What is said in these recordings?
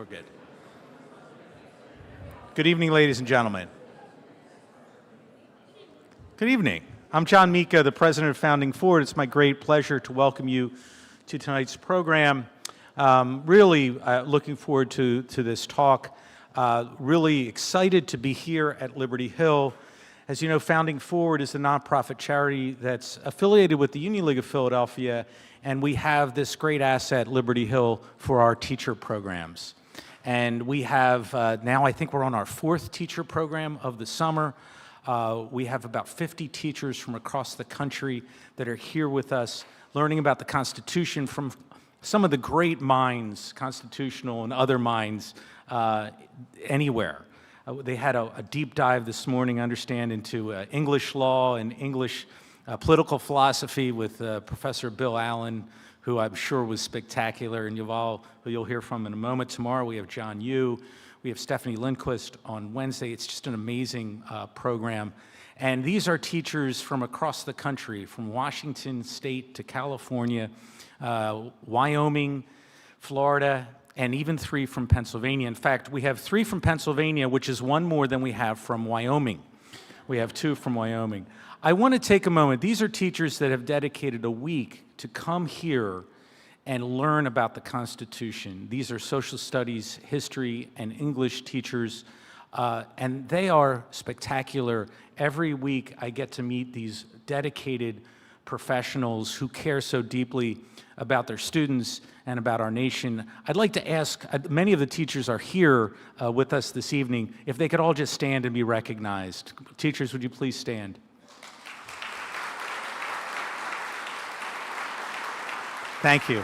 We're good. Good evening, ladies and gentlemen. Good evening. I'm John Mika, the president of Founding Forward. It's my great pleasure to welcome you to tonight's program. Really looking forward to this talk. Really excited to be here at Liberty Hill. As you know, Founding Forward is a nonprofit charity that's affiliated with the Union League of Philadelphia, and we have this great asset, Liberty Hill, for our teacher programs. And we have, now I think we're on our 4th teacher program of the summer. We have about 50 teachers from across the country that are here with us, learning about the Constitution from some of the great minds, constitutional and other minds, anywhere. They had a deep dive this morning, I understand, into English law and English political philosophy with Professor Bill Allen, who I'm sure was spectacular, and Yuval, who you'll hear from in a moment. Tomorrow we have John Yu, we have Stephanie Lindquist on Wednesday. It's just an amazing program. And these are teachers from across the country, from Washington State to California, Wyoming, Florida, and even 3 from Pennsylvania. In fact, we have 3 from Pennsylvania, which is 1 more than we have from Wyoming. We have 2 from Wyoming. I want to take a moment. These are teachers that have dedicated a week to come here and learn about the Constitution. These are social studies, history, and English teachers, and they are spectacular. Every week I get to meet these dedicated professionals who care so deeply about their students and about our nation. I'd like to ask, many of the teachers are here with us this evening, if they could all just stand and be recognized. Teachers, would you please stand? Thank you.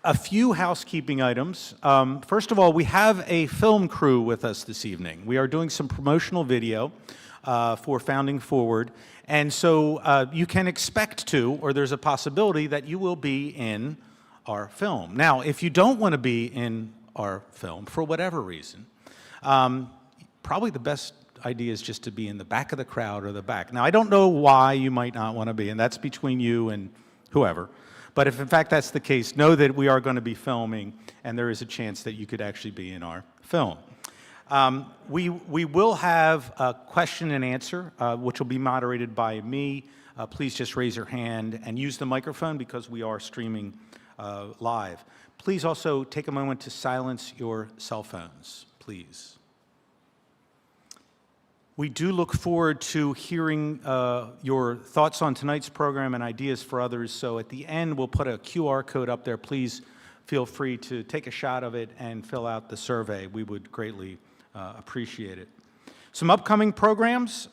A few housekeeping items. First of all, we have a film crew with us this evening. We are doing some promotional video for Founding Forward, and so you can expect to, or there's a possibility that you will be in our film. Now, if you don't want to be in our film for whatever reason, probably the best idea is just to be in the back of the crowd or the back. Now, I don't know why you might not want to be, and that's between you and whoever. But if in fact that's the case, know that we are going to be filming, and there is a chance that you could actually be in our film. We will have a question and answer, which will be moderated by me. Please just raise your hand and use the microphone because we are streaming live. Please also take a moment to silence your cell phones, please. We do look forward to hearing your thoughts on tonight's program and ideas for others. So at the end, we'll put a QR code up there. Please feel free to take a shot of it and fill out the survey. We would greatly appreciate it. Some upcoming programs.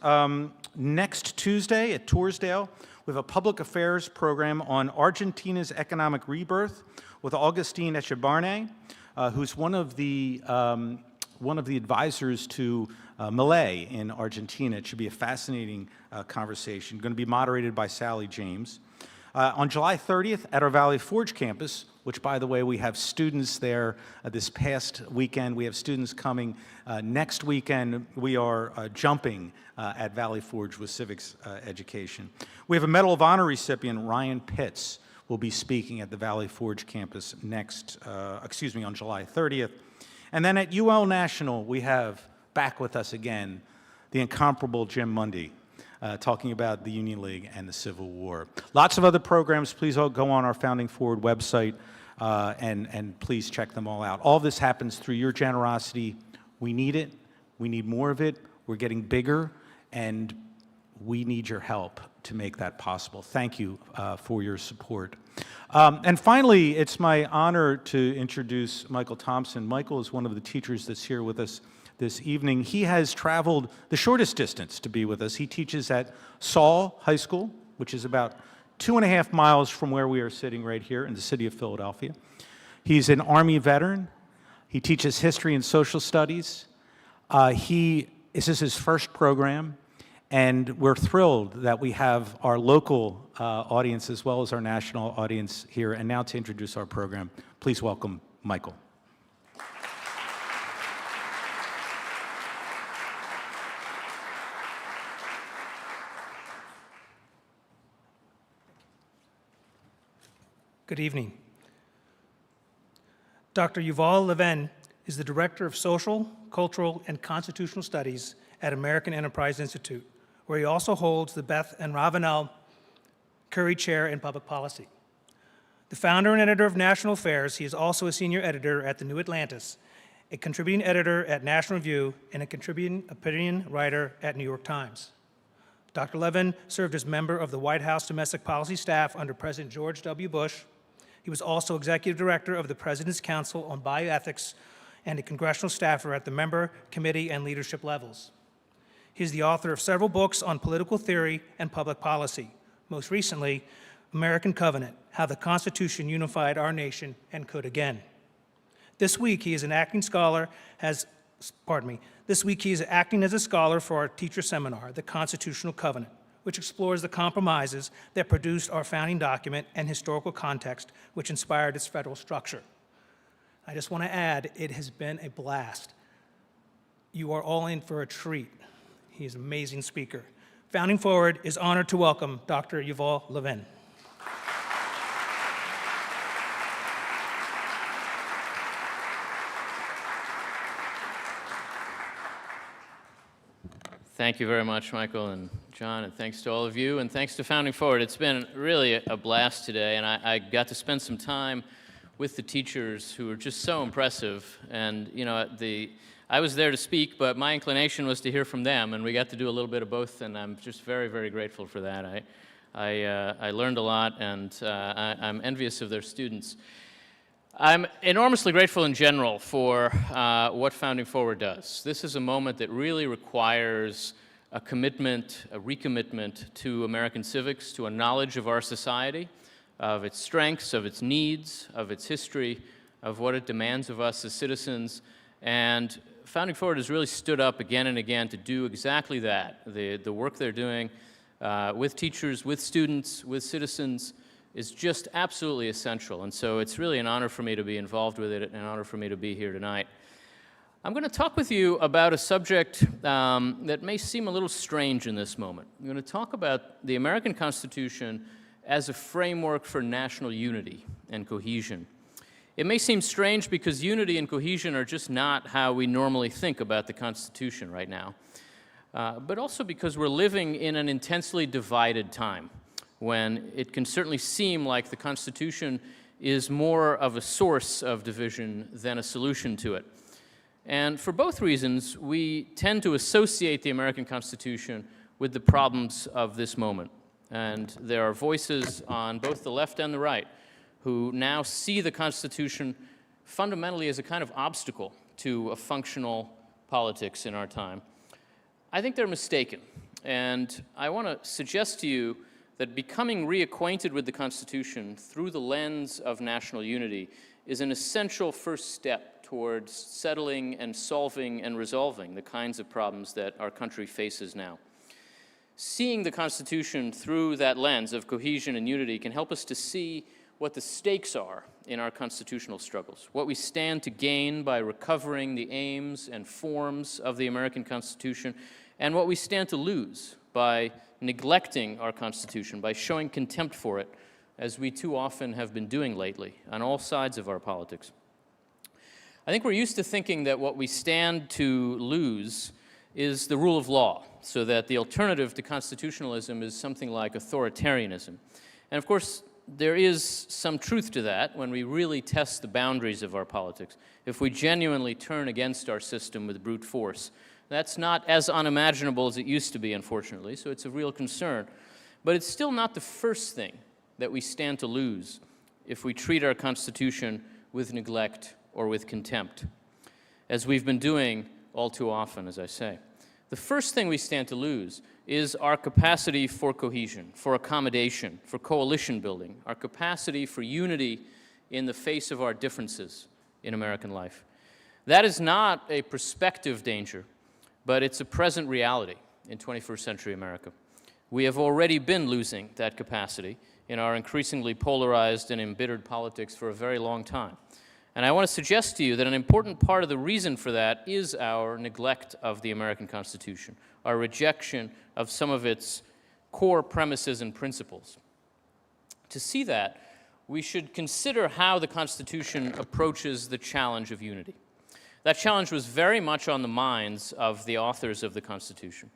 Next Tuesday at Torresdale, we have a public affairs program on Argentina's economic rebirth with Augustine Echebarne, who's one of the advisors to Milei in Argentina. It should be a fascinating conversation. Going to be moderated by Sally James. On July 30th at our Valley Forge campus, which, by the way, we have students there this past weekend. We have students coming next weekend. We are jumping at Valley Forge with civics education. We have a Medal of Honor recipient, Ryan Pitts, will be speaking at the Valley Forge campus on July 30th. And then at UL National, we have back with us again the incomparable Jim Mundy, talking about the Union League and the Civil War. Lots of other programs. Please all go on our Founding Forward website and please check them all out. All of this happens through your generosity. We need it. We need more of it. We're getting bigger, and we need your help to make that possible. Thank you for your support. And finally, it's my honor to introduce Michael Thompson. Michael is one of the teachers that's here with us this evening. He has traveled the shortest distance to be with us. He teaches at Saul High School, which is about 2.5 miles from where we are sitting right here in the city of Philadelphia. He's an Army veteran. He teaches history and social studies. This is his first program. And we're thrilled that we have our local audience as well as our national audience here. And now to introduce our program, please welcome Michael. Good evening. Dr. Yuval Levin is the Director of Social, Cultural, and Constitutional Studies at American Enterprise Institute, where he also holds the Beth and Ravenel Curry Chair in Public Policy. The founder and editor of National Affairs, he is also a senior editor at The New Atlantis, a contributing editor at National Review, and a contributing opinion writer at New York Times. Dr. Levin served as member of the White House Domestic Policy Staff under President George W. Bush. He was also executive director of the President's Council on Bioethics and a congressional staffer at the member, committee, and leadership levels. He is the author of several books on political theory and public policy, most recently, American Covenant, How the Constitution Unified Our Nation and Could Again. This week, he is acting as a scholar for our teacher seminar, The Constitutional Covenant, which explores the compromises that produced our founding document and historical context which inspired its federal structure. I just want to add, it has been a blast. You are all in for a treat. He is an amazing speaker. Founding Forward is honored to welcome Dr. Yuval Levin. Thank you very much, Michael and John, and thanks to all of you, and thanks to Founding Forward. It's been really a blast today, and I got to spend some time with the teachers who were just so impressive. And you know, I was there to speak, but my inclination was to hear from them, and we got to do a little bit of both, and I'm just very, very grateful for that. I learned a lot, and I'm envious of their students. I'm enormously grateful in general for what Founding Forward does. This is a moment that really requires a commitment, a recommitment to American civics, to a knowledge of our society, of its strengths, of its needs, of its history, of what it demands of us as citizens. And Founding Forward has really stood up again and again to do exactly that. The work they're doing with teachers, with students, with citizens, is just absolutely essential, and so it's really an honor for me to be involved with it, and an honor for me to be here tonight. I'm going to talk with you about a subject that may seem a little strange in this moment. I'm going to talk about the American Constitution as a framework for national unity and cohesion. It may seem strange because unity and cohesion are just not how we normally think about the Constitution right now, but also because we're living in an intensely divided time, when it can certainly seem like the Constitution is more of a source of division than a solution to it. And for both reasons, we tend to associate the American Constitution with the problems of this moment. And there are voices on both the left and the right who now see the Constitution fundamentally as a kind of obstacle to a functional politics in our time. I think they're mistaken. And I want to suggest to you that becoming reacquainted with the Constitution through the lens of national unity is an essential first step towards settling and solving and resolving the kinds of problems that our country faces now. Seeing the Constitution through that lens of cohesion and unity can help us to see what the stakes are in our constitutional struggles, what we stand to gain by recovering the aims and forms of the American Constitution, and what we stand to lose by neglecting our Constitution, by showing contempt for it, as we too often have been doing lately on all sides of our politics. I think we're used to thinking that what we stand to lose is the rule of law, so that the alternative to constitutionalism is something like authoritarianism. And of course, there is some truth to that when we really test the boundaries of our politics. If we genuinely turn against our system with brute force, that's not as unimaginable as it used to be, unfortunately, so it's a real concern. But it's still not the first thing that we stand to lose if we treat our Constitution with neglect or with contempt, as we've been doing all too often, as I say. The first thing we stand to lose is our capacity for cohesion, for accommodation, for coalition building, our capacity for unity in the face of our differences in American life. That is not a prospective danger, but it's a present reality in 21st century America. We have already been losing that capacity in our increasingly polarized and embittered politics for a very long time. And I want to suggest to you that an important part of the reason for that is our neglect of the American Constitution, our rejection of some of its core premises and principles. To see that, we should consider how the Constitution approaches the challenge of unity. That challenge was very much on the minds of the authors of the Constitution.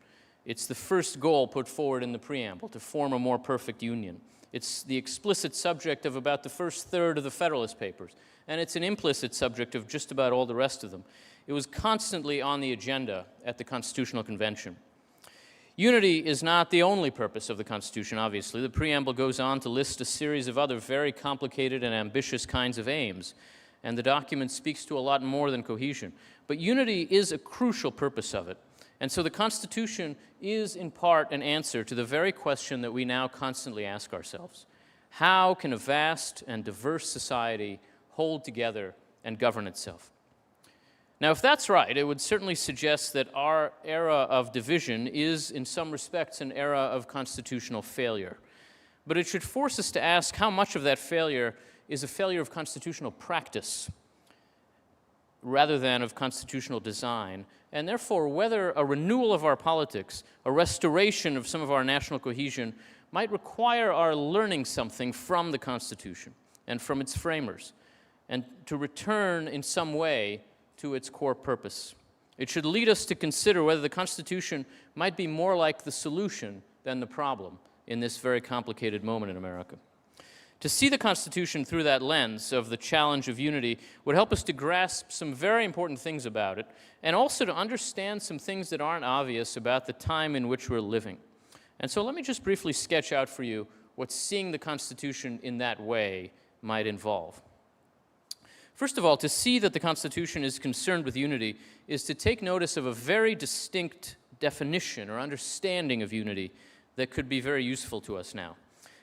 It's the first goal put forward in the preamble, to form a more perfect union. It's the explicit subject of about the first third of the Federalist Papers, and it's an implicit subject of just about all the rest of them. It was constantly on the agenda at the Constitutional Convention. Unity is not the only purpose of the Constitution, obviously. The preamble goes on to list a series of other very complicated and ambitious kinds of aims, and the document speaks to a lot more than cohesion. But unity is a crucial purpose of it. And so the Constitution is, in part, an answer to the very question that we now constantly ask ourselves. How can a vast and diverse society hold together and govern itself? Now, if that's right, it would certainly suggest that our era of division is, in some respects, an era of constitutional failure. But it should force us to ask how much of that failure is a failure of constitutional practice rather than of constitutional design, and therefore whether a renewal of our politics, a restoration of some of our national cohesion, might require our learning something from the Constitution and from its framers, and to return in some way to its core purpose. It should lead us to consider whether the Constitution might be more like the solution than the problem in this very complicated moment in America. To see the Constitution through that lens of the challenge of unity would help us to grasp some very important things about it, and also to understand some things that aren't obvious about the time in which we're living. And so let me just briefly sketch out for you what seeing the Constitution in that way might involve. First of all, to see that the Constitution is concerned with unity is to take notice of a very distinct definition or understanding of unity that could be very useful to us now.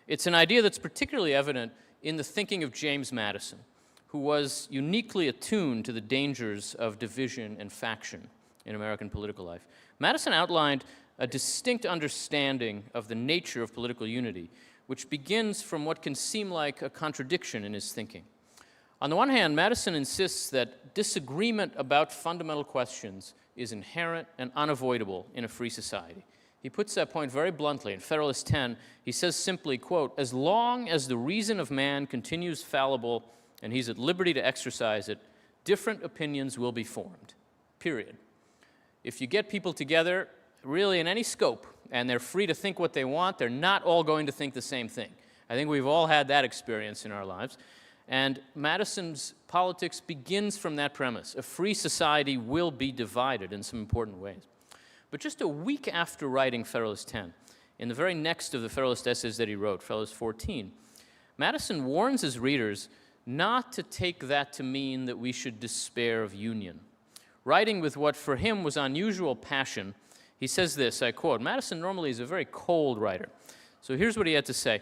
It's an idea that's particularly evident in the thinking of James Madison, who was uniquely attuned to the dangers of division and faction in American political life. Madison outlined a distinct understanding of the nature of political unity, which begins from what can seem like a contradiction in his thinking. On the one hand, Madison insists that disagreement about fundamental questions is inherent and unavoidable in a free society. He puts that point very bluntly. In Federalist 10, he says simply, quote, "As long as the reason of man continues fallible and he's at liberty to exercise it, different opinions will be formed, period." If you get people together, really in any scope, and they're free to think what they want, they're not all going to think the same thing. I think we've all had that experience in our lives. And Madison's politics begins from that premise. A free society will be divided in some important ways. But just a week after writing Federalist 10, in the very next of the Federalist essays that he wrote, Federalist 14, Madison warns his readers not to take that to mean that we should despair of union. Writing with what for him was unusual passion, he says this, I quote, Madison normally is a very cold writer. So here's what he had to say.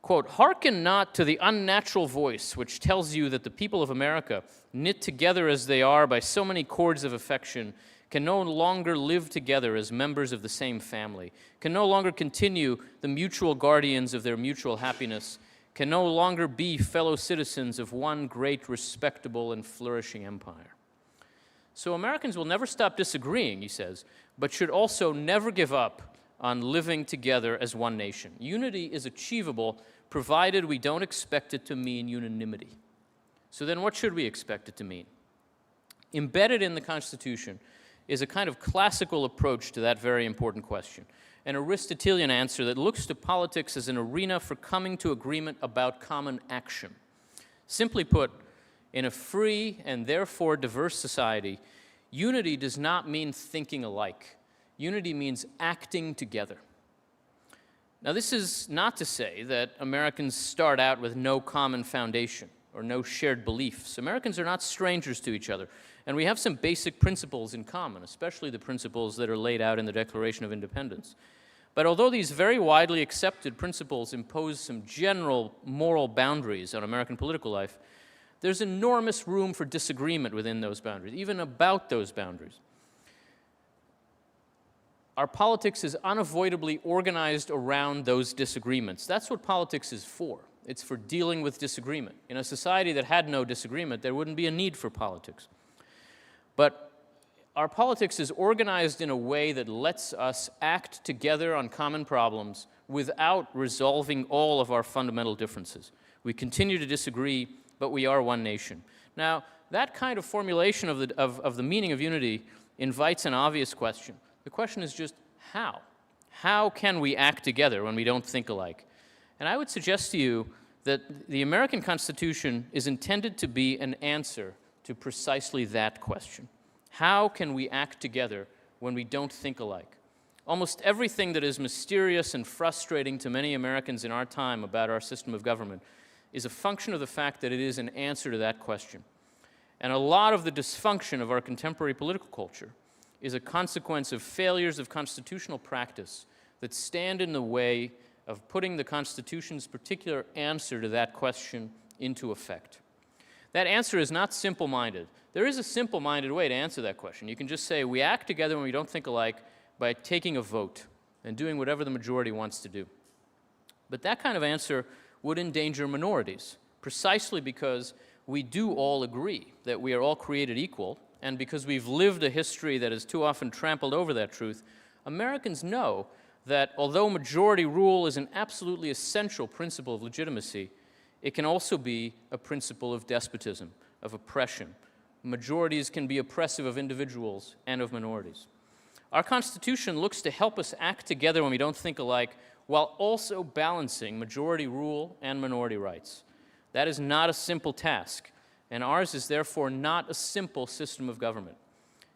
Quote, "Hearken not to the unnatural voice which tells you that the people of America, knit together as they are by so many cords of affection, can no longer live together as members of the same family, can no longer continue the mutual guardians of their mutual happiness, can no longer be fellow citizens of one great, respectable, and flourishing empire." So Americans will never stop disagreeing, he says, but should also never give up on living together as one nation. Unity is achievable provided we don't expect it to mean unanimity. So then what should we expect it to mean? Embedded in the Constitution is a kind of classical approach to that very important question, an Aristotelian answer that looks to politics as an arena for coming to agreement about common action. Simply put, in a free and therefore diverse society, unity does not mean thinking alike. Unity means acting together. Now, this is not to say that Americans start out with no common foundation or no shared beliefs. Americans are not strangers to each other, and we have some basic principles in common, especially the principles that are laid out in the Declaration of Independence. But although these very widely accepted principles impose some general moral boundaries on American political life, there's enormous room for disagreement within those boundaries, even about those boundaries. Our politics is unavoidably organized around those disagreements. That's what politics is for. It's for dealing with disagreement. In a society that had no disagreement, there wouldn't be a need for politics. But our politics is organized in a way that lets us act together on common problems without resolving all of our fundamental differences. We continue to disagree, but we are one nation. Now, that kind of formulation of the meaning of unity invites an obvious question. The question is just how? How can we act together when we don't think alike? And I would suggest to you that the American Constitution is intended to be an answer to precisely that question. How can we act together when we don't think alike? Almost everything that is mysterious and frustrating to many Americans in our time about our system of government is a function of the fact that it is an answer to that question. And a lot of the dysfunction of our contemporary political culture is a consequence of failures of constitutional practice that stand in the way of putting the Constitution's particular answer to that question into effect. That answer is not simple-minded. There is a simple-minded way to answer that question. You can just say, we act together when we don't think alike by taking a vote and doing whatever the majority wants to do. But that kind of answer would endanger minorities, precisely because we do all agree that we are all created equal, and because we've lived a history that has too often trampled over that truth. Americans know that although majority rule is an absolutely essential principle of legitimacy, it can also be a principle of despotism, of oppression. Majorities can be oppressive of individuals and of minorities. Our Constitution looks to help us act together when we don't think alike, while also balancing majority rule and minority rights. That is not a simple task, and ours is therefore not a simple system of government.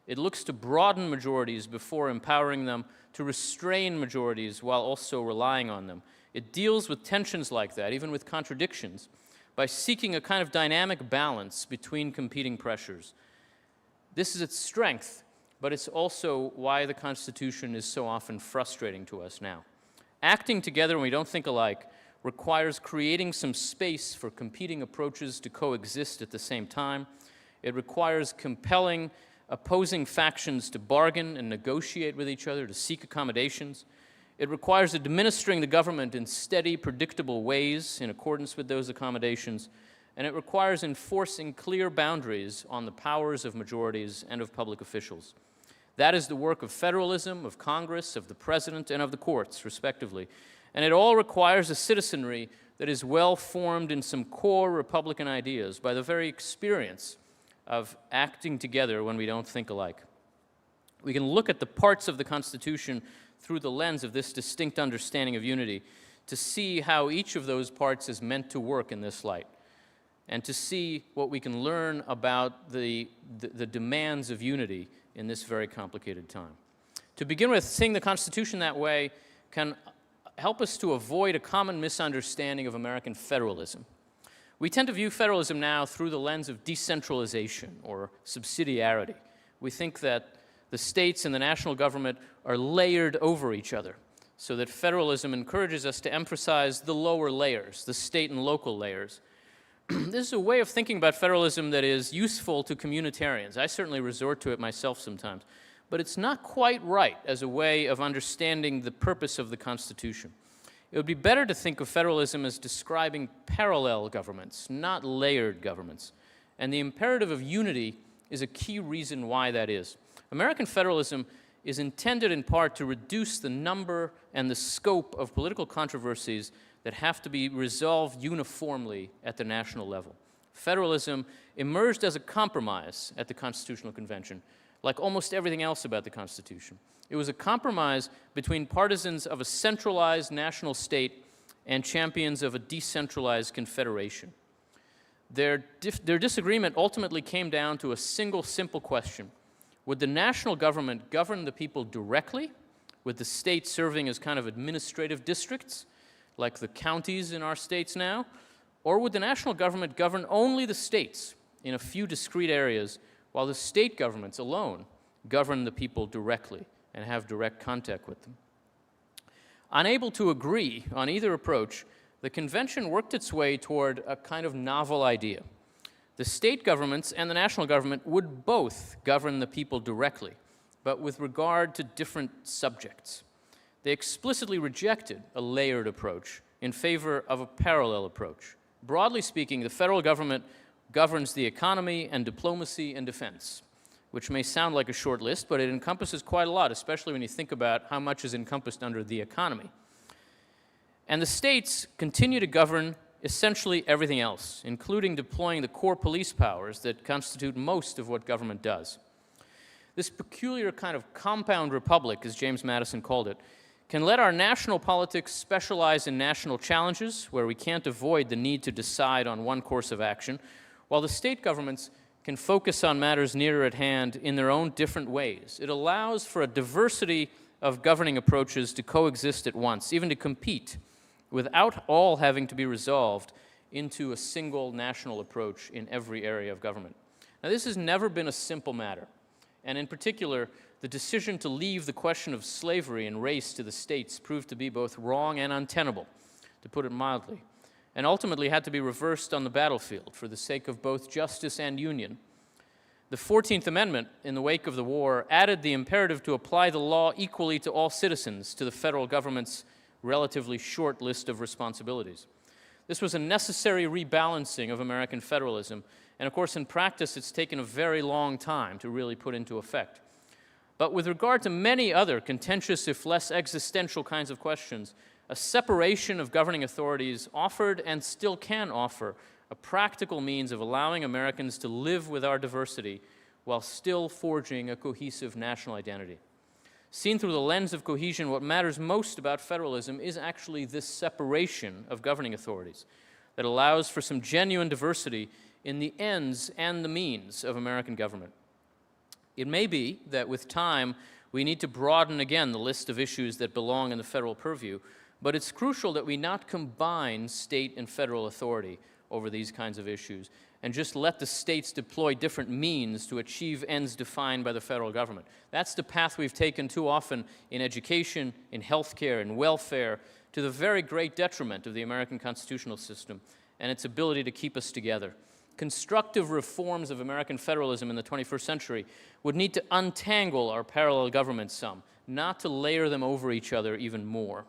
It looks to broaden majorities before empowering them, to restrain majorities while also relying on them. It deals with tensions like that, even with contradictions, by seeking a kind of dynamic balance between competing pressures. This is its strength, but it's also why the Constitution is so often frustrating to us now. Acting together when we don't think alike requires creating some space for competing approaches to coexist at the same time. It requires compelling opposing factions to bargain and negotiate with each other, to seek accommodations. It requires administering the government in steady, predictable ways in accordance with those accommodations. And it requires enforcing clear boundaries on the powers of majorities and of public officials. That is the work of federalism, of Congress, of the president, and of the courts, respectively. And it all requires a citizenry that is well formed in some core Republican ideas by the very experience of acting together when we don't think alike. We can look at the parts of the Constitution through the lens of this distinct understanding of unity to see how each of those parts is meant to work in this light, and to see what we can learn about the demands of unity in this very complicated time. To begin with, seeing the Constitution that way can help us to avoid a common misunderstanding of American federalism. We tend to view federalism now through the lens of decentralization or subsidiarity. We think that the states and the national government are layered over each other, so that federalism encourages us to emphasize the lower layers, the state and local layers. This is a way of thinking about federalism that is useful to communitarians. I certainly resort to it myself sometimes. But it's not quite right as a way of understanding the purpose of the Constitution. It would be better to think of federalism as describing parallel governments, not layered governments. And the imperative of unity is a key reason why that is. American federalism is intended in part to reduce the number and the scope of political controversies that have to be resolved uniformly at the national level. Federalism emerged as a compromise at the Constitutional Convention, like almost everything else about the Constitution. It was a compromise between partisans of a centralized national state and champions of a decentralized confederation. Their disagreement ultimately came down to a single simple question. Would the national government govern the people directly, with the states serving as kind of administrative districts, like the counties in our states now? Or would the national government govern only the states in a few discrete areas, while the state governments alone govern the people directly and have direct contact with them? Unable to agree on either approach, the convention worked its way toward a kind of novel idea. The state governments and the national government would both govern the people directly, but with regard to different subjects. They explicitly rejected a layered approach in favor of a parallel approach. Broadly speaking, the federal government governs the economy and diplomacy and defense, which may sound like a short list, but it encompasses quite a lot, especially when you think about how much is encompassed under the economy. And the states continue to govern essentially everything else, including deploying the core police powers that constitute most of what government does. This peculiar kind of compound republic, as James Madison called it, can let our national politics specialize in national challenges where we can't avoid the need to decide on one course of action, while the state governments can focus on matters nearer at hand in their own different ways. It allows for a diversity of governing approaches to coexist at once, even to compete, without all having to be resolved into a single national approach in every area of government. Now, this has never been a simple matter, and in particular, the decision to leave the question of slavery and race to the states proved to be both wrong and untenable, to put it mildly, and ultimately had to be reversed on the battlefield for the sake of both justice and union. The 14th Amendment, in the wake of the war, added the imperative to apply the law equally to all citizens to the federal government's relatively short list of responsibilities. This was a necessary rebalancing of American federalism, and of course in practice it's taken a very long time to really put into effect. But with regard to many other contentious, if less existential kinds of questions, a separation of governing authorities offered and still can offer a practical means of allowing Americans to live with our diversity while still forging a cohesive national identity. Seen through the lens of cohesion, what matters most about federalism is actually this separation of governing authorities that allows for some genuine diversity in the ends and the means of American government. It may be that with time, we need to broaden again the list of issues that belong in the federal purview, but it's crucial that we not combine state and federal authority over these kinds of issues and just let the states deploy different means to achieve ends defined by the federal government. That's the path we've taken too often in education, in healthcare, in welfare, to the very great detriment of the American constitutional system and its ability to keep us together. Constructive reforms of American federalism in the 21st century would need to untangle our parallel governments some, not to layer them over each other even more.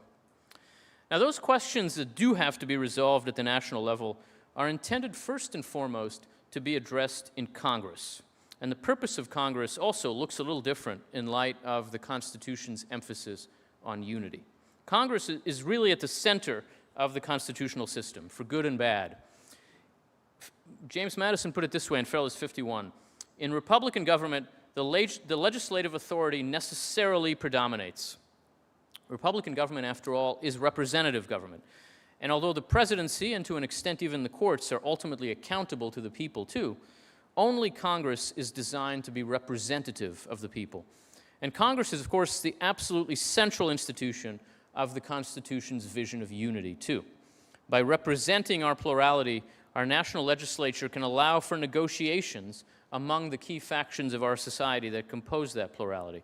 Now, those questions that do have to be resolved at the national level are intended first and foremost to be addressed in Congress. And the purpose of Congress also looks a little different in light of the Constitution's emphasis on unity. Congress is really at the center of the constitutional system, for good and bad. James Madison put it this way in Federalist 51. In Republican government, the legislative authority necessarily predominates. Republican government, after all, is representative government. And although the presidency, and to an extent even the courts, are ultimately accountable to the people too, only Congress is designed to be representative of the people. And Congress is, of course, the absolutely central institution of the Constitution's vision of unity too. By representing our plurality, our national legislature can allow for negotiations among the key factions of our society that compose that plurality.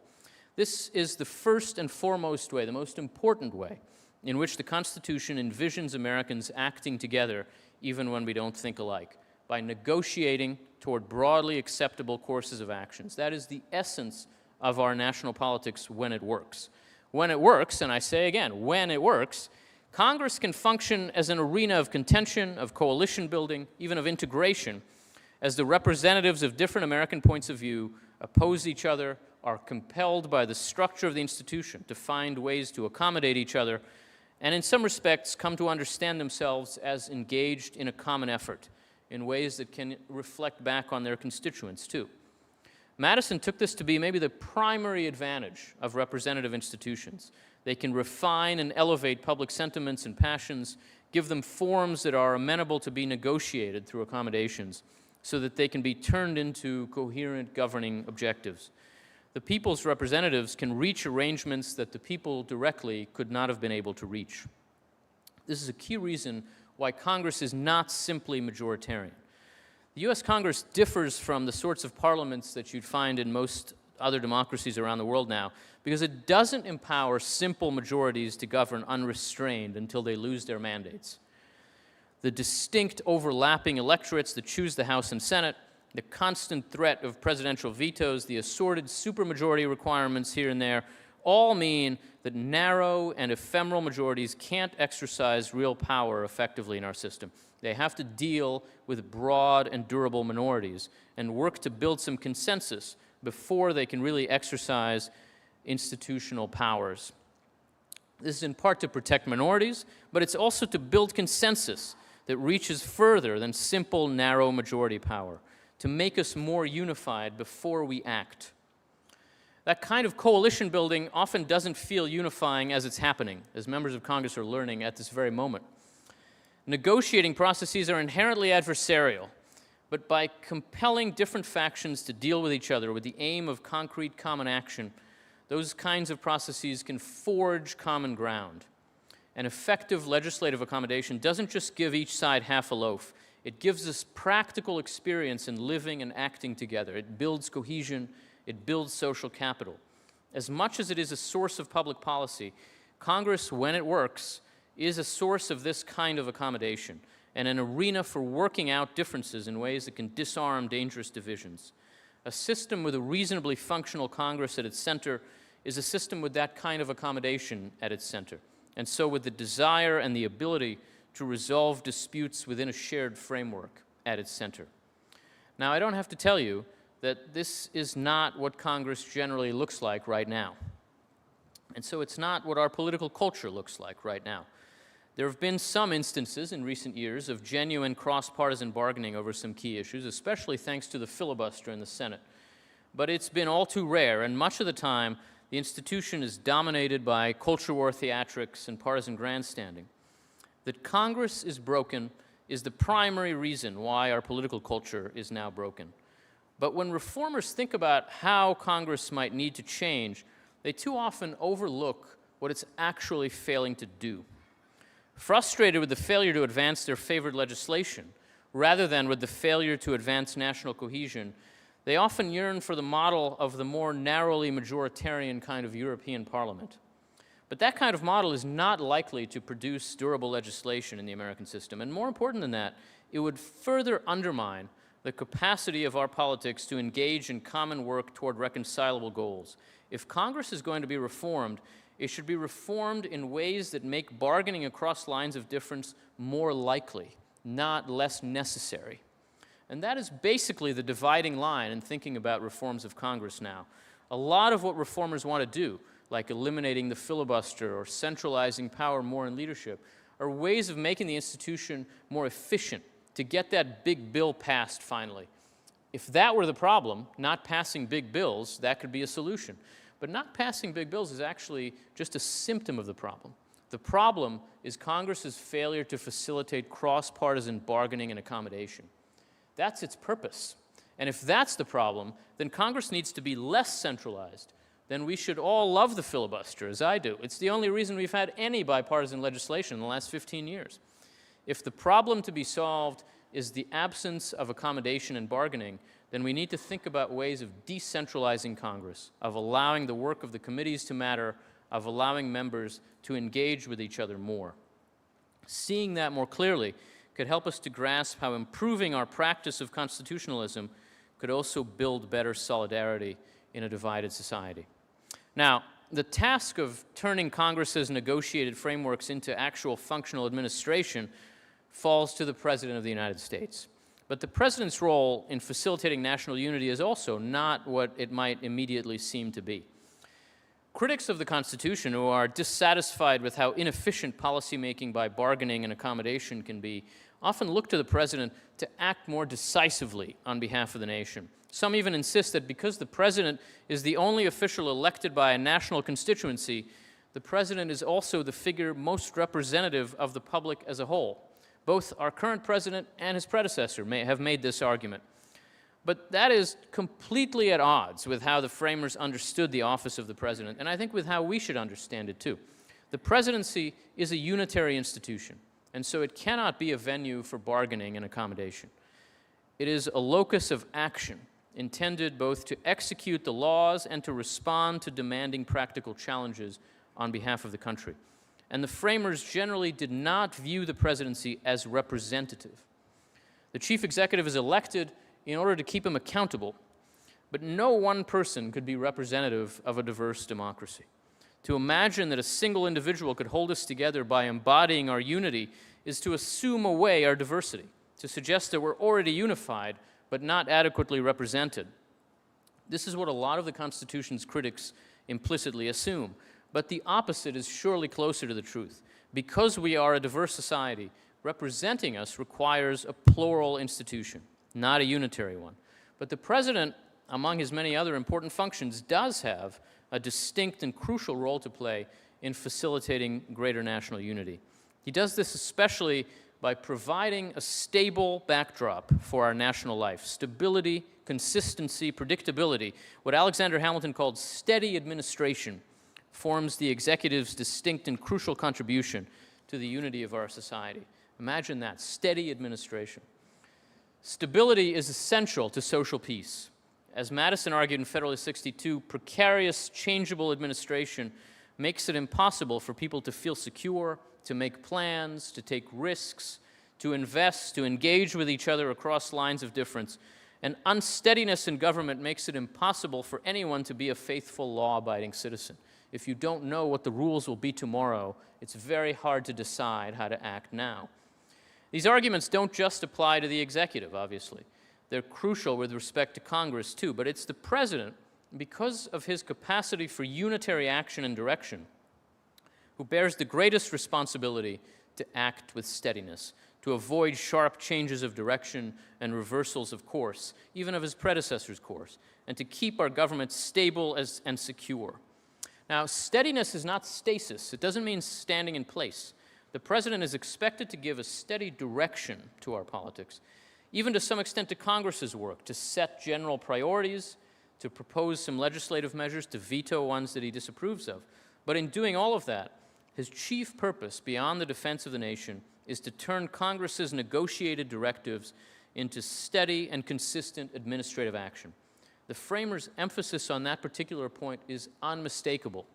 This is the first and foremost way, the most important way, in which the Constitution envisions Americans acting together even when we don't think alike, by negotiating toward broadly acceptable courses of actions. That is the essence of our national politics when it works. When it works, and I say again, when it works, Congress can function as an arena of contention, of coalition building, even of integration, as the representatives of different American points of view oppose each other, are compelled by the structure of the institution to find ways to accommodate each other, and in some respects come to understand themselves as engaged in a common effort in ways that can reflect back on their constituents too. Madison took this to be maybe the primary advantage of representative institutions. They can refine and elevate public sentiments and passions, give them forms that are amenable to be negotiated through accommodations so that they can be turned into coherent governing objectives. The people's representatives can reach arrangements that the people directly could not have been able to reach. This is a key reason why Congress is not simply majoritarian. The U.S. Congress differs from the sorts of parliaments that you'd find in most other democracies around the world now because it doesn't empower simple majorities to govern unrestrained until they lose their mandates. The distinct overlapping electorates that choose the House and Senate, the constant threat of presidential vetoes, the assorted supermajority requirements here and there, all mean that narrow and ephemeral majorities can't exercise real power effectively in our system. They have to deal with broad and durable minorities and work to build some consensus before they can really exercise institutional powers. This is in part to protect minorities, but it's also to build consensus that reaches further than simple, narrow majority power, to make us more unified before we act. That kind of coalition building often doesn't feel unifying as it's happening, as members of Congress are learning at this very moment. Negotiating processes are inherently adversarial, but by compelling different factions to deal with each other with the aim of concrete common action, those kinds of processes can forge common ground. An effective legislative accommodation doesn't just give each side half a loaf. It gives us practical experience in living and acting together. It builds cohesion. It builds social capital. As much as it is a source of public policy, Congress, when it works, is a source of this kind of accommodation and an arena for working out differences in ways that can disarm dangerous divisions. A system with a reasonably functional Congress at its center is a system with that kind of accommodation at its center, and so with the desire and the ability to resolve disputes within a shared framework at its center. Now, I don't have to tell you that this is not what Congress generally looks like right now. And so it's not what our political culture looks like right now. There have been some instances in recent years of genuine cross-partisan bargaining over some key issues, especially thanks to the filibuster in the Senate. But it's been all too rare, and much of the time, the institution is dominated by culture war theatrics and partisan grandstanding. That Congress is broken is the primary reason why our political culture is now broken. But when reformers think about how Congress might need to change, they too often overlook what it's actually failing to do. Frustrated with the failure to advance their favored legislation, rather than with the failure to advance national cohesion, they often yearn for the model of the more narrowly majoritarian kind of European Parliament. But that kind of model is not likely to produce durable legislation in the American system. And more important than that, it would further undermine the capacity of our politics to engage in common work toward reconcilable goals. If Congress is going to be reformed, it should be reformed in ways that make bargaining across lines of difference more likely, not less necessary. And that is basically the dividing line in thinking about reforms of Congress now. A lot of what reformers want to do, like eliminating the filibuster or centralizing power more in leadership, are ways of making the institution more efficient to get that big bill passed finally. If that were the problem, not passing big bills, that could be a solution. But not passing big bills is actually just a symptom of the problem. The problem is Congress's failure to facilitate cross-partisan bargaining and accommodation. That's its purpose. And if that's the problem, then Congress needs to be less centralized. Then we should all love the filibuster, as I do. It's the only reason we've had any bipartisan legislation in the last 15 years. If the problem to be solved is the absence of accommodation and bargaining, then we need to think about ways of decentralizing Congress, of allowing the work of the committees to matter, of allowing members to engage with each other more. Seeing that more clearly could help us to grasp how improving our practice of constitutionalism could also build better solidarity in a divided society. Now, the task of turning Congress's negotiated frameworks into actual functional administration falls to the President of the United States. But the President's role in facilitating national unity is also not what it might immediately seem to be. Critics of the Constitution who are dissatisfied with how inefficient policymaking by bargaining and accommodation can be often look to the President to act more decisively on behalf of the nation. Some even insist that because the President is the only official elected by a national constituency, the President is also the figure most representative of the public as a whole. Both our current President and his predecessor have made this argument. But that is completely at odds with how the framers understood the office of the President, and I think with how we should understand it too. The presidency is a unitary institution, and so it cannot be a venue for bargaining and accommodation. It is a locus of action, intended both to execute the laws and to respond to demanding practical challenges on behalf of the country. And the framers generally did not view the presidency as representative. The chief executive is elected in order to keep him accountable, but no one person could be representative of a diverse democracy. To imagine that a single individual could hold us together by embodying our unity is to assume away our diversity, to suggest that we're already unified but not adequately represented. This is what a lot of the Constitution's critics implicitly assume. But the opposite is surely closer to the truth. Because we are a diverse society, representing us requires a plural institution, not a unitary one. But the president, among his many other important functions, does have a distinct and crucial role to play in facilitating greater national unity. He does this especially by providing a stable backdrop for our national life, stability, consistency, predictability. What Alexander Hamilton called steady administration forms the executive's distinct and crucial contribution to the unity of our society. Imagine that, steady administration. Stability is essential to social peace. As Madison argued in Federalist 62, precarious, changeable administration makes it impossible for people to feel secure, to make plans, to take risks, to invest, to engage with each other across lines of difference. And unsteadiness in government makes it impossible for anyone to be a faithful, law-abiding citizen. If you don't know what the rules will be tomorrow, it's very hard to decide how to act now. These arguments don't just apply to the executive, obviously. They're crucial with respect to Congress, too, but it's the president, because of his capacity for unitary action and direction, who bears the greatest responsibility to act with steadiness, to avoid sharp changes of direction and reversals of course, even of his predecessor's course, and to keep our government stable and secure. Now, steadiness is not stasis. It doesn't mean standing in place. The president is expected to give a steady direction to our politics, even to some extent to Congress's work, to set general priorities, to propose some legislative measures, to veto ones that he disapproves of. But in doing all of that, his chief purpose, beyond the defense of the nation, is to turn Congress's negotiated directives into steady and consistent administrative action. The framers' emphasis on that particular point is unmistakable.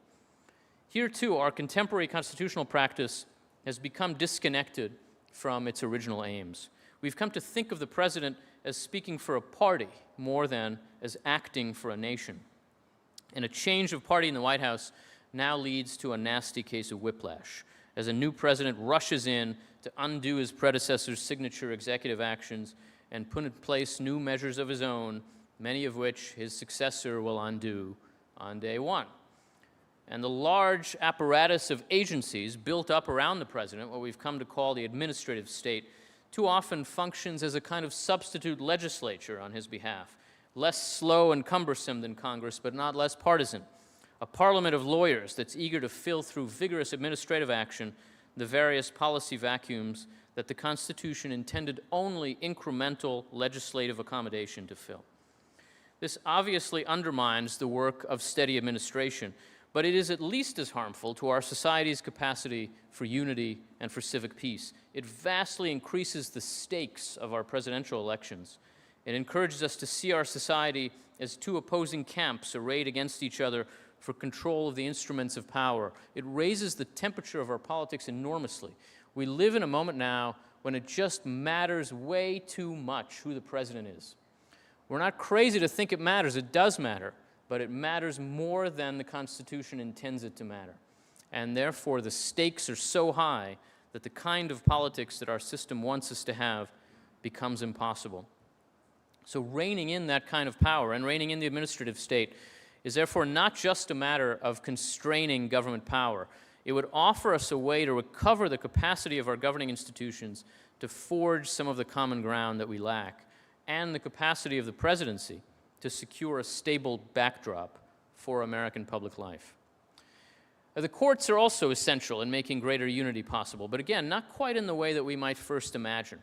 Here, too, our contemporary constitutional practice has become disconnected from its original aims. We've come to think of the president as speaking for a party more than as acting for a nation. And a change of party in the White House now leads to a nasty case of whiplash, as a new president rushes in to undo his predecessor's signature executive actions and put in place new measures of his own, many of which his successor will undo on day one. And the large apparatus of agencies built up around the president, what we've come to call the administrative state, too often functions as a kind of substitute legislature on his behalf, less slow and cumbersome than Congress, but not less partisan. A parliament of lawyers that's eager to fill through vigorous administrative action the various policy vacuums that the Constitution intended only incremental legislative accommodation to fill. This obviously undermines the work of steady administration, but it is at least as harmful to our society's capacity for unity and for civic peace. It vastly increases the stakes of our presidential elections. It encourages us to see our society as two opposing camps arrayed against each other for control of the instruments of power. It raises the temperature of our politics enormously. We live in a moment now when it just matters way too much who the president is. We're not crazy to think it matters. It does matter, but it matters more than the Constitution intends it to matter. And therefore, the stakes are so high that the kind of politics that our system wants us to have becomes impossible. So reining in that kind of power and reining in the administrative state is therefore not just a matter of constraining government power. It would offer us a way to recover the capacity of our governing institutions to forge some of the common ground that we lack, and the capacity of the presidency to secure a stable backdrop for American public life. The courts are also essential in making greater unity possible, but again, not quite in the way that we might first imagine.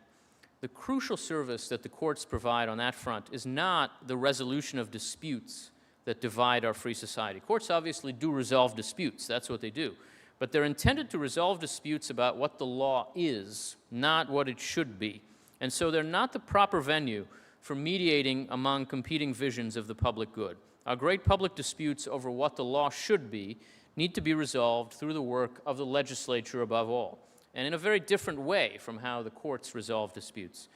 The crucial service that the courts provide on that front is not the resolution of disputes that divide our free society. Courts obviously do resolve disputes, that's what they do. But they're intended to resolve disputes about what the law is, not what it should be. And so they're not the proper venue for mediating among competing visions of the public good. Our great public disputes over what the law should be need to be resolved through the work of the legislature above all, and in a very different way from how the courts resolve disputes.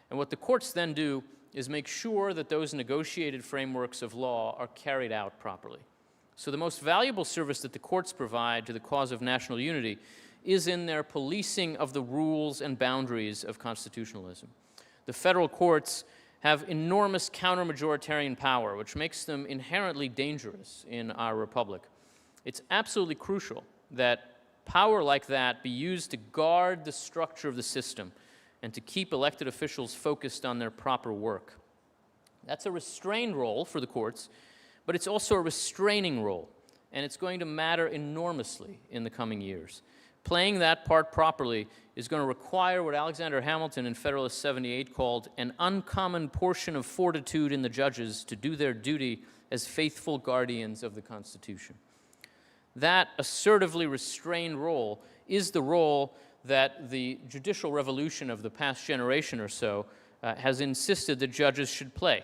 And what the courts then do is make sure that those negotiated frameworks of law are carried out properly. So the most valuable service that the courts provide to the cause of national unity is in their policing of the rules and boundaries of constitutionalism. The federal courts have enormous counter-majoritarian power, which makes them inherently dangerous in our republic. It's absolutely crucial that power like that be used to guard the structure of the system and to keep elected officials focused on their proper work. That's a restrained role for the courts, but it's also a restraining role, and it's going to matter enormously in the coming years. Playing that part properly is going to require what Alexander Hamilton in Federalist 78 called an uncommon portion of fortitude in the judges to do their duty as faithful guardians of the Constitution. That assertively restrained role is the role that the judicial revolution of the past generation or so has insisted that judges should play.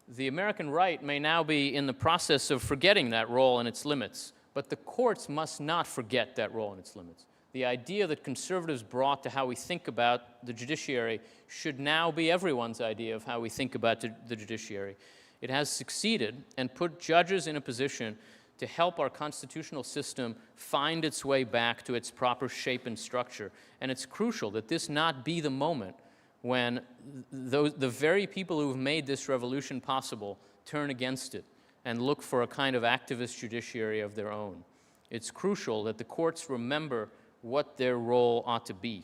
The American right may now be in the process of forgetting that role and its limits, but the courts must not forget that role and its limits. The idea that conservatives brought to how we think about the judiciary should now be everyone's idea of how we think about the judiciary. It has succeeded and put judges in a position to help our constitutional system find its way back to its proper shape and structure. And it's crucial that this not be the moment when the very people who have made this revolution possible turn against it and look for a kind of activist judiciary of their own. It's crucial that the courts remember what their role ought to be.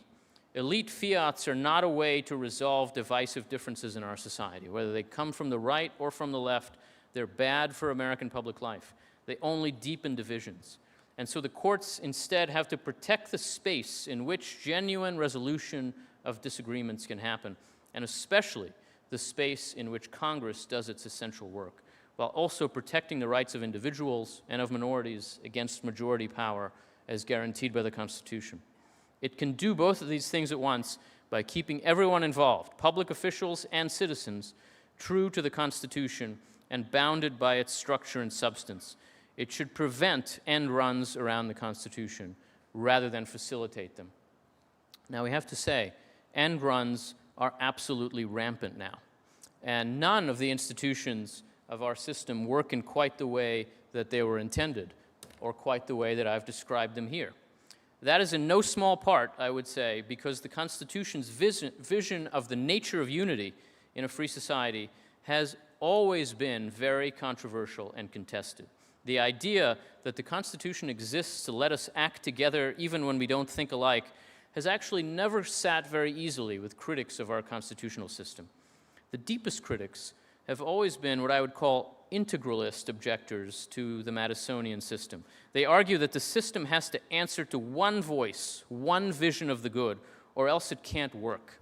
Elite fiats are not a way to resolve divisive differences in our society. Whether they come from the right or from the left, they're bad for American public life. They only deepen divisions. And so the courts instead have to protect the space in which genuine resolution of disagreements can happen, and especially the space in which Congress does its essential work, while also protecting the rights of individuals and of minorities against majority power as guaranteed by the Constitution. It can do both of these things at once by keeping everyone involved, public officials and citizens, true to the Constitution and bounded by its structure and substance. It should prevent end runs around the Constitution rather than facilitate them. Now, we have to say, end runs are absolutely rampant now, and none of the institutions of our system work in quite the way that they were intended, or quite the way that I've described them here. That is in no small part, I would say, because the Constitution's vision of the nature of unity in a free society has always been very controversial and contested. The idea that the Constitution exists to let us act together even when we don't think alike has actually never sat very easily with critics of our constitutional system. The deepest critics have always been what I would call integralist objectors to the Madisonian system. They argue that the system has to answer to one voice, one vision of the good, or else it can't work.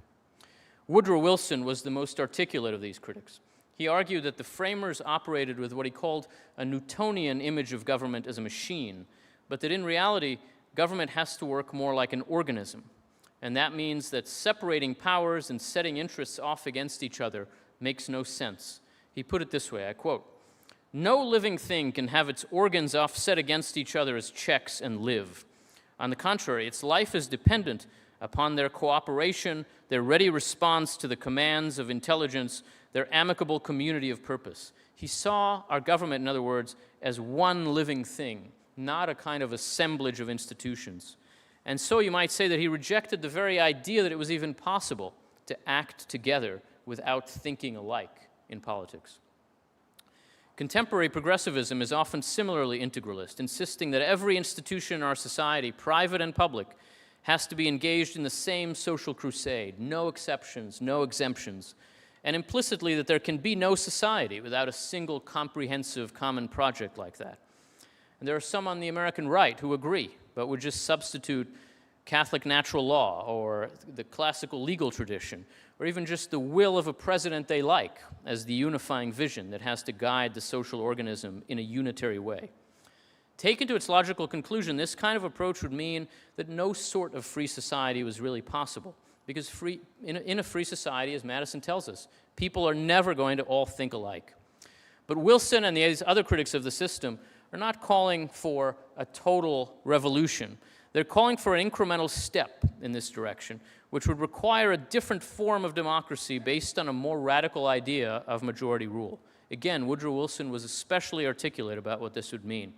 Woodrow Wilson was the most articulate of these critics. He argued that the framers operated with what he called a Newtonian image of government as a machine, but that in reality, government has to work more like an organism. And that means that separating powers and setting interests off against each other makes no sense. He put it this way, I quote, "No living thing can have its organs offset against each other as checks and live. On the contrary, its life is dependent upon their cooperation, their ready response to the commands of intelligence, their amicable community of purpose." He saw our government, in other words, as one living thing, not a kind of assemblage of institutions. And so you might say that he rejected the very idea that it was even possible to act together without thinking alike in politics. Contemporary progressivism is often similarly integralist, insisting that every institution in our society, private and public, has to be engaged in the same social crusade, no exceptions, no exemptions, and implicitly that there can be no society without a single comprehensive common project like that. And there are some on the American right who agree, but would just substitute Catholic natural law or the classical legal tradition, or even just the will of a president they like as the unifying vision that has to guide the social organism in a unitary way. Taken to its logical conclusion, this kind of approach would mean that no sort of free society was really possible, because in a free society, as Madison tells us, people are never going to all think alike. But Wilson and these other critics of the system are not calling for a total revolution. They're calling for an incremental step in this direction, which would require a different form of democracy based on a more radical idea of majority rule. Again, Woodrow Wilson was especially articulate about what this would mean.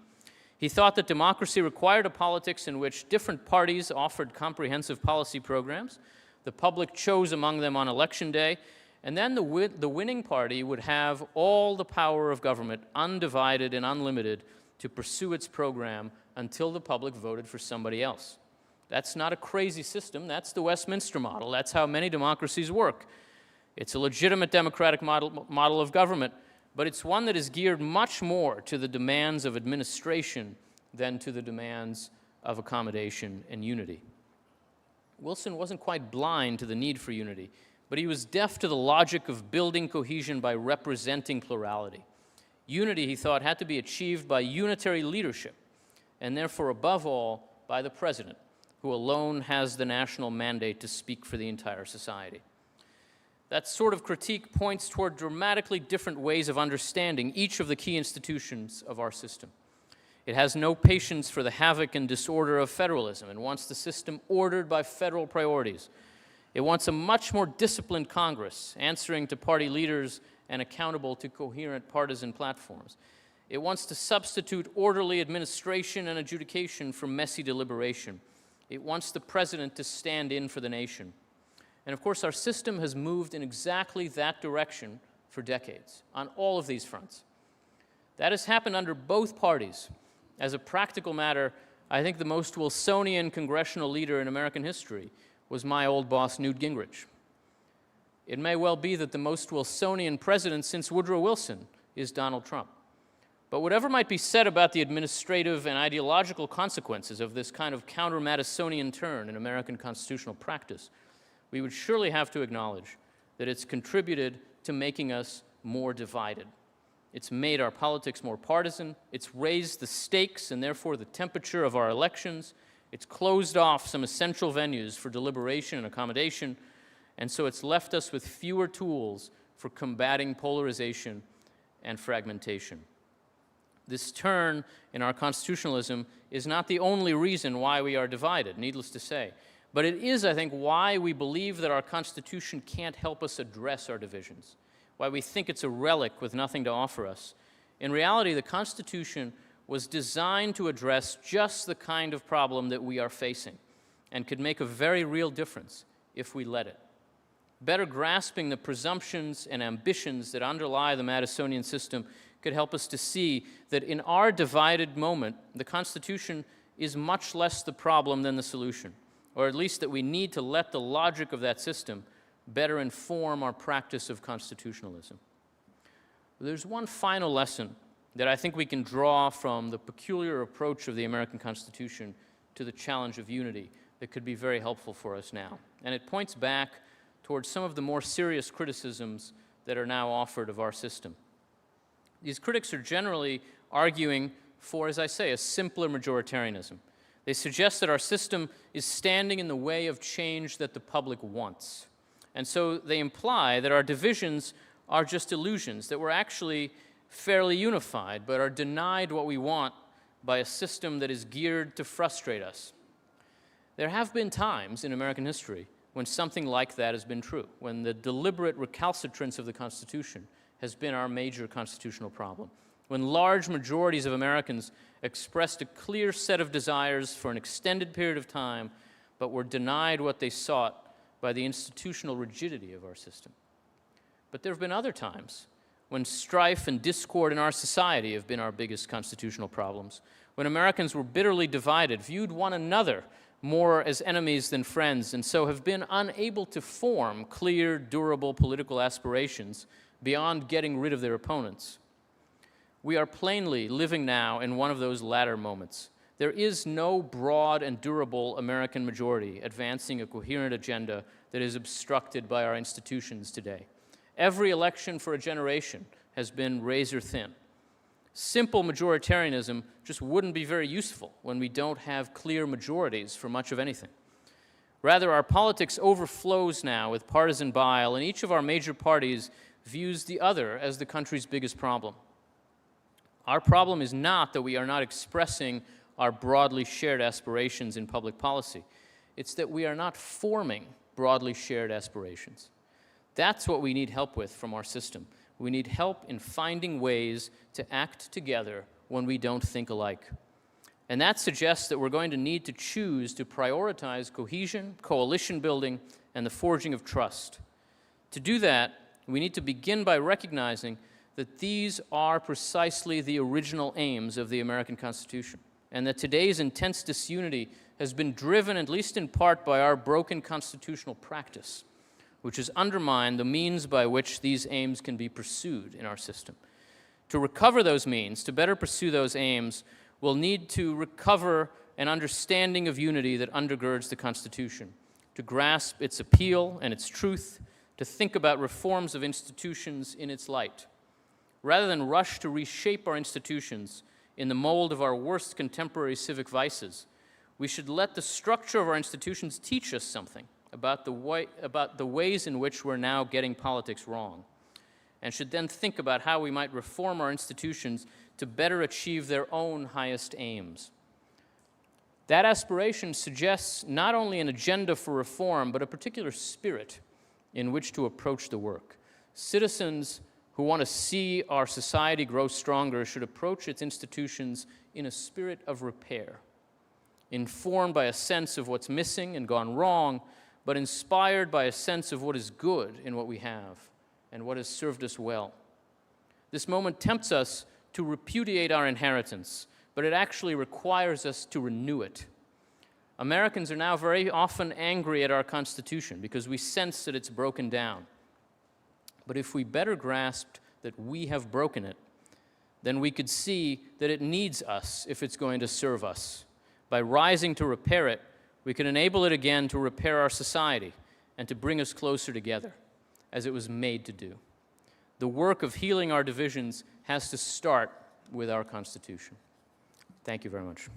He thought that democracy required a politics in which different parties offered comprehensive policy programs, the public chose among them on election day, and then the winning party would have all the power of government, undivided and unlimited, to pursue its program until the public voted for somebody else. That's not a crazy system. That's the Westminster model. That's how many democracies work. It's a legitimate democratic model of government, but it's one that is geared much more to the demands of administration than to the demands of accommodation and unity. Wilson wasn't quite blind to the need for unity, but he was deaf to the logic of building cohesion by representing plurality. Unity, he thought, had to be achieved by unitary leadership, and therefore, above all, by the president, who alone has the national mandate to speak for the entire society. That sort of critique points toward dramatically different ways of understanding each of the key institutions of our system. It has no patience for the havoc and disorder of federalism and wants the system ordered by federal priorities. It wants a much more disciplined Congress, answering to party leaders and accountable to coherent partisan platforms. It wants to substitute orderly administration and adjudication for messy deliberation. It wants the president to stand in for the nation. And of course, our system has moved in exactly that direction for decades, on all of these fronts. That has happened under both parties. As a practical matter, I think the most Wilsonian congressional leader in American history was my old boss, Newt Gingrich. It may well be that the most Wilsonian president since Woodrow Wilson is Donald Trump. But whatever might be said about the administrative and ideological consequences of this kind of counter-Madisonian turn in American constitutional practice, we would surely have to acknowledge that it's contributed to making us more divided. It's made our politics more partisan. It's raised the stakes and therefore the temperature of our elections. It's closed off some essential venues for deliberation and accommodation. And so it's left us with fewer tools for combating polarization and fragmentation. This turn in our constitutionalism is not the only reason why we are divided, needless to say. But it is, I think, why we believe that our Constitution can't help us address our divisions, why we think it's a relic with nothing to offer us. In reality, the Constitution was designed to address just the kind of problem that we are facing and could make a very real difference if we let it. Better grasping the presumptions and ambitions that underlie the Madisonian system could help us to see that in our divided moment, the Constitution is much less the problem than the solution, or at least that we need to let the logic of that system better inform our practice of constitutionalism. There's one final lesson that I think we can draw from the peculiar approach of the American Constitution to the challenge of unity that could be very helpful for us now. And it points back towards some of the more serious criticisms that are now offered of our system. These critics are generally arguing for, as I say, a simpler majoritarianism. They suggest that our system is standing in the way of change that the public wants. And so they imply that our divisions are just illusions, that we're actually fairly unified, but are denied what we want by a system that is geared to frustrate us. There have been times in American history when something like that has been true, when the deliberate recalcitrance of the Constitution has been our major constitutional problem, when large majorities of Americans expressed a clear set of desires for an extended period of time, but were denied what they sought by the institutional rigidity of our system. But there have been other times when strife and discord in our society have been our biggest constitutional problems, when Americans were bitterly divided, viewed one another more as enemies than friends, and so have been unable to form clear, durable political aspirations beyond getting rid of their opponents. We are plainly living now in one of those latter moments. There is no broad and durable American majority advancing a coherent agenda that is obstructed by our institutions today. Every election for a generation has been razor thin. Simple majoritarianism just wouldn't be very useful when we don't have clear majorities for much of anything. Rather, our politics overflows now with partisan bile, and each of our major parties views the other as the country's biggest problem. Our problem is not that we are not expressing our broadly shared aspirations in public policy. It's that we are not forming broadly shared aspirations. That's what we need help with from our system. We need help in finding ways to act together when we don't think alike. And that suggests that we're going to need to choose to prioritize cohesion, coalition building, and the forging of trust. To do that, we need to begin by recognizing that these are precisely the original aims of the American Constitution. and that today's intense disunity has been driven, at least in part, by our broken constitutional practice, which has undermined the means by which these aims can be pursued in our system. To recover those means, to better pursue those aims, we'll need to recover an understanding of unity that undergirds the Constitution, to grasp its appeal and its truth, to think about reforms of institutions in its light. Rather than rush to reshape our institutions in the mold of our worst contemporary civic vices, we should let the structure of our institutions teach us something about the ways in which we're now getting politics wrong, and should then think about how we might reform our institutions to better achieve their own highest aims. That aspiration suggests not only an agenda for reform, but a particular spirit in which to approach the work. Citizens who want to see our society grow stronger should approach its institutions in a spirit of repair, informed by a sense of what's missing and gone wrong, but inspired by a sense of what is good in what we have and what has served us well. This moment tempts us to repudiate our inheritance, but it actually requires us to renew it. Americans are now very often angry at our Constitution because we sense that it's broken down. But if we better grasped that we have broken it, then we could see that it needs us if it's going to serve us. By rising to repair it, we can enable it again to repair our society and to bring us closer together, as it was made to do. The work of healing our divisions has to start with our Constitution. Thank you very much.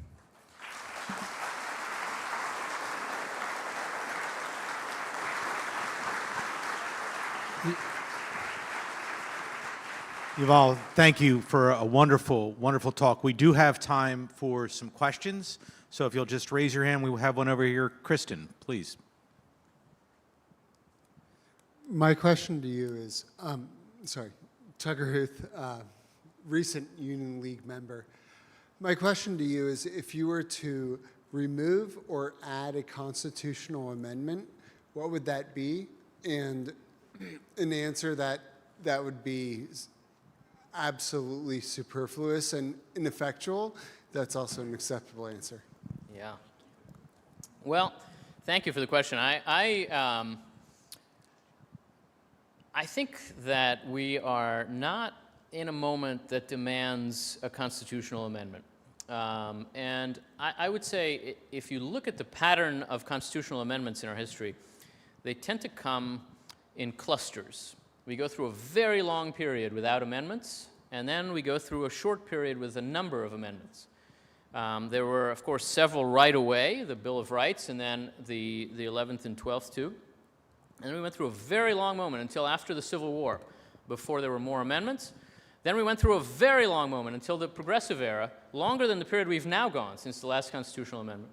Yuval, thank you for a wonderful, wonderful talk. We do have time for some questions, so if you'll just raise your hand, we will have one over here. Kristen, please. My question to you is, Tucker Huth, recent Union League member. My question to you is, if you were to remove or add a constitutional amendment, what would that be? And an answer that would be absolutely superfluous and ineffectual, that's also an acceptable answer. Yeah. Well, thank you for the question. I think that we are not in a moment that demands a constitutional amendment. And I would say if you look at the pattern of constitutional amendments in our history, they tend to come in clusters. We go through a very long period without amendments, and then we go through a short period with a number of amendments. There were, of course, several right away, the Bill of Rights, and then the 11th and 12th too. And then we went through a very long moment until after the Civil War, before there were more amendments. Then we went through a very long moment until the Progressive Era, longer than the period we've now gone since the last constitutional amendment,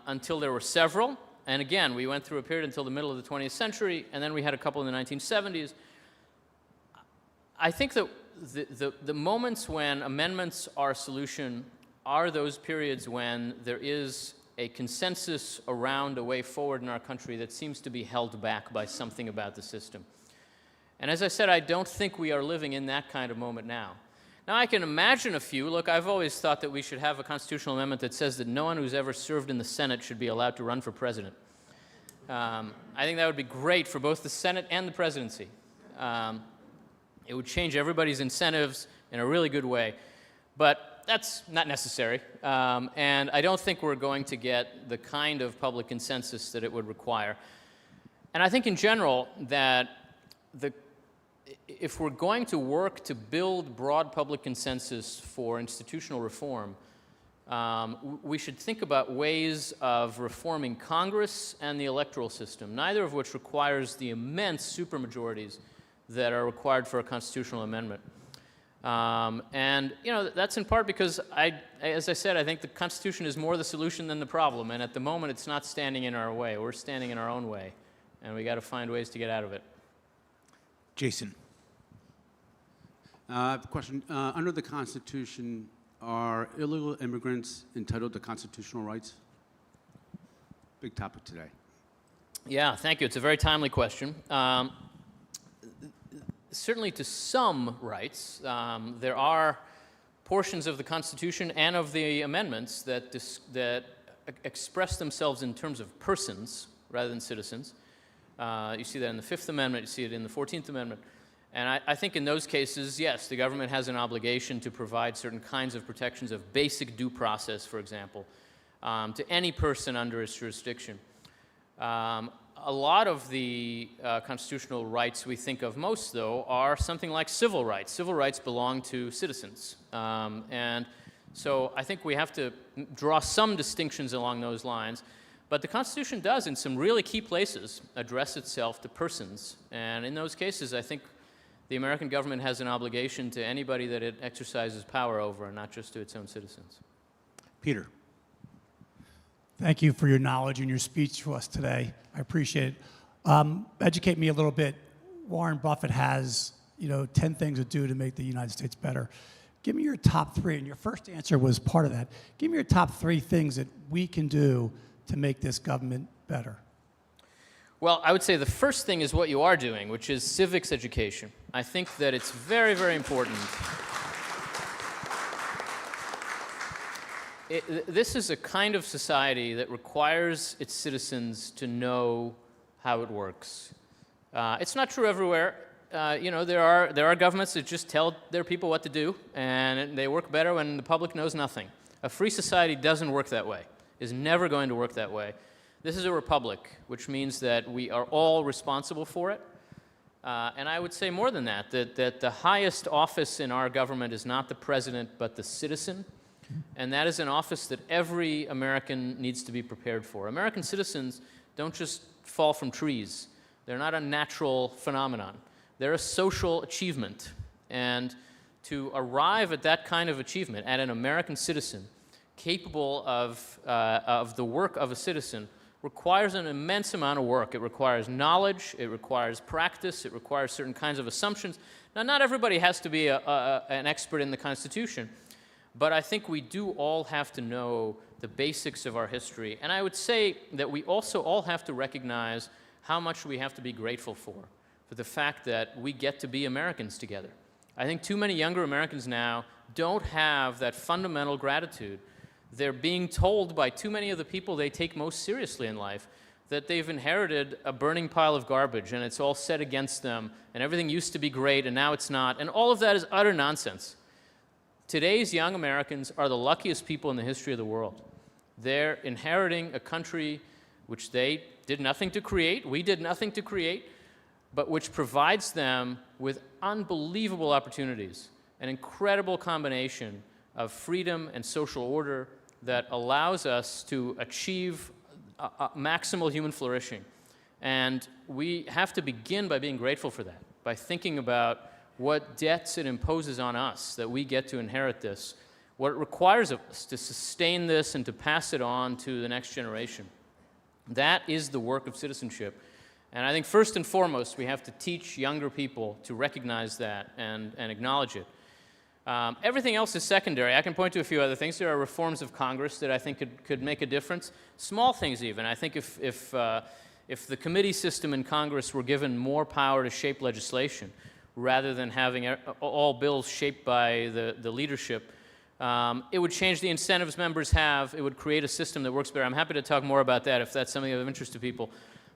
until there were several. And again, we went through a period until the middle of the 20th century, and then we had a couple in the 1970s. I think that the moments when amendments are a solution are those periods when there is a consensus around a way forward in our country that seems to be held back by something about the system. And as I said, I don't think we are living in that kind of moment now. Now, I can imagine a few. Look, I've always thought that we should have a constitutional amendment that says that no one who's ever served in the Senate should be allowed to run for president. I think that would be great for both the Senate and the presidency. It would change everybody's incentives in a really good way. But that's not necessary. And I don't think we're going to get the kind of public consensus that it would require. And I think in general that if we're going to work to build broad public consensus for institutional reform, we should think about ways of reforming Congress and the electoral system, neither of which requires the immense supermajorities that are required for a constitutional amendment. And that's in part because, as I said, I think the Constitution is more the solution than the problem, and at the moment it's not standing in our way. We're standing in our own way, and we got to find ways to get out of it. Jason. Question. Under the Constitution, are illegal immigrants entitled to constitutional rights? Big topic today. Yeah, thank you. It's a very timely question. Certainly to some rights, there are portions of the Constitution and of the amendments that express themselves in terms of persons rather than citizens. You see that in the Fifth Amendment, you see it in the 14th Amendment. And I think in those cases, yes, the government has an obligation to provide certain kinds of protections of basic due process, for example, to any person under its jurisdiction. A lot of the constitutional rights we think of most, though, are something like civil rights. Civil rights belong to citizens. And so I think we have to draw some distinctions along those lines. But the Constitution does, in some really key places, address itself to persons. And in those cases, I think the American government has an obligation to anybody that it exercises power over, and not just to its own citizens. Peter. Thank you for your knowledge and your speech to us today. I appreciate it. Educate me a little bit. Warren Buffett has, 10 things to do to make the United States better. Give me your top 3, and your first answer was part of that. Give me your top 3 things that we can do to make this government better. Well, I would say the first thing is what you are doing, which is civics education. I think that it's very, very important. This is a kind of society that requires its citizens to know how it works. It's not true everywhere. There are governments that just tell their people what to do, and they work better when the public knows nothing. A free society doesn't work that way, is never going to work that way. This is a republic, which means that we are all responsible for it. And I would say more than that, that the highest office in our government is not the president, but the citizen. And that is an office that every American needs to be prepared for. American citizens don't just fall from trees. They're not a natural phenomenon. They're a social achievement. And to arrive at that kind of achievement, at an American citizen, capable of the work of a citizen, requires an immense amount of work. It requires knowledge, it requires practice, it requires certain kinds of assumptions. Now, not everybody has to be an expert in the Constitution, but I think we do all have to know the basics of our history. And I would say that we also all have to recognize how much we have to be grateful for the fact that we get to be Americans together. I think too many younger Americans now don't have that fundamental gratitude. They're being told by too many of the people they take most seriously in life that they've inherited a burning pile of garbage and it's all set against them and everything used to be great and now it's not. And all of that is utter nonsense. Today's young Americans are the luckiest people in the history of the world. They're inheriting a country which they did nothing to create, we did nothing to create, but which provides them with unbelievable opportunities, an incredible combination of freedom and social order that allows us to achieve maximal human flourishing. And we have to begin by being grateful for that, by thinking about what debts it imposes on us that we get to inherit this, what it requires of us to sustain this and to pass it on to the next generation. That is the work of citizenship. And I think first and foremost, we have to teach younger people to recognize that and acknowledge it. Everything else is secondary. I can point to a few other things. There are reforms of Congress that I think could make a difference. Small things even. I think if the committee system in Congress were given more power to shape legislation, rather than having all bills shaped by the leadership, it would change the incentives members have. It would create a system that works better. I'm happy to talk more about that if that's something of interest to people.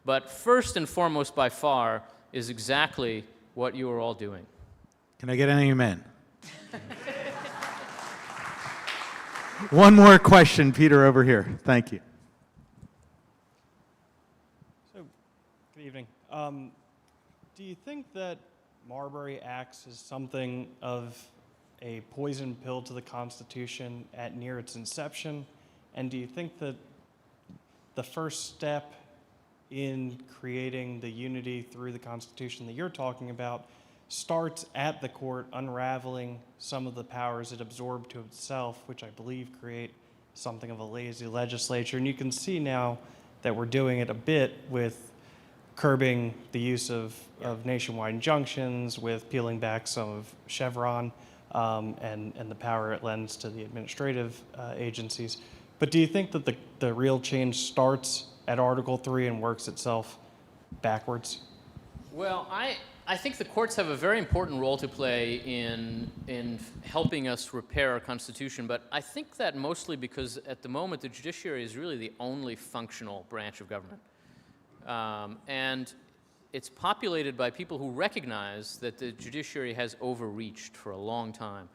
But first and foremost, by far, is exactly what you are all doing. Can I get an amen? One more question, Peter, over here. Thank you. So, good evening. Do you think that Marbury acts as something of a poison pill to the Constitution at near its inception? And do you think that the first step in creating the unity through the Constitution that you're talking about starts at the court unraveling some of the powers it absorbed to itself, which I believe create something of a lazy legislature? And you can see now that we're doing it a bit with curbing the use of nationwide injunctions, with peeling back some of Chevron and the power it lends to the administrative agencies. But do you think that the real change starts at Article 3 and works itself backwards? Well, I think the courts have a very important role to play in helping us repair our Constitution, but I think that mostly because at the moment the judiciary is really the only functional branch of government. And it's populated by people who recognize that the judiciary has overreached for a long time.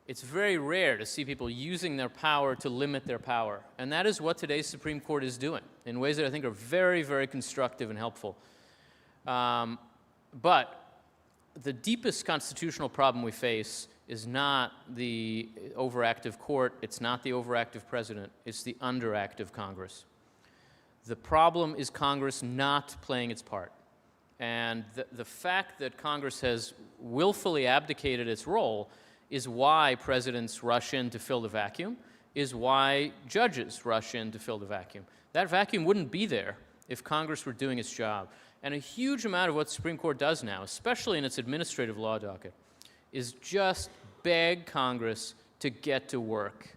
It's very rare to see people using their power to limit their power, and that is what today's Supreme Court is doing in ways that I think are very, very constructive and helpful. But the deepest constitutional problem we face is not the overactive court, it's not the overactive president, it's the underactive Congress. The problem is Congress not playing its part. And the fact that Congress has willfully abdicated its role is why presidents rush in to fill the vacuum, is why judges rush in to fill the vacuum. That vacuum wouldn't be there if Congress were doing its job. And a huge amount of what the Supreme Court does now, especially in its administrative law docket, is just beg Congress to get to work.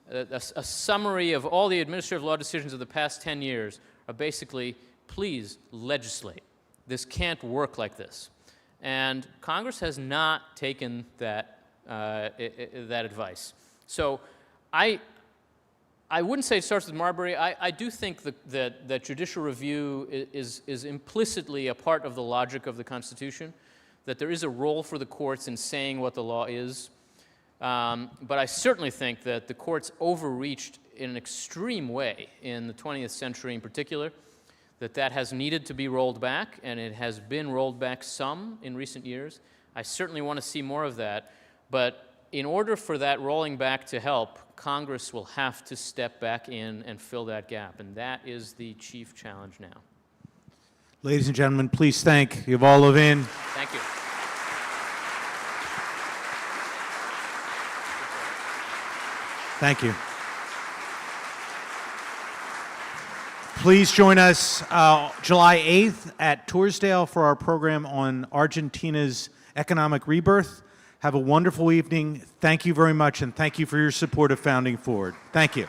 A summary of all the administrative law decisions of the past 10 years are basically, please legislate. This can't work like this. And Congress has not taken that advice. So I wouldn't say it starts with Marbury. I do think that judicial review is implicitly a part of the logic of the Constitution, that there is a role for the courts in saying what the law is. But I certainly think that the courts overreached in an extreme way in the 20th century in particular, that has needed to be rolled back, and it has been rolled back some in recent years. I certainly want to see more of that, but in order for that rolling back to help, Congress will have to step back in and fill that gap, and that is the chief challenge now. Ladies and gentlemen, please thank Yuval Levin. Thank you. Thank you. Please join us July 8th at Torresdale for our program on Argentina's economic rebirth. Have a wonderful evening. Thank you very much, and thank you for your support of Founding Forward. Thank you.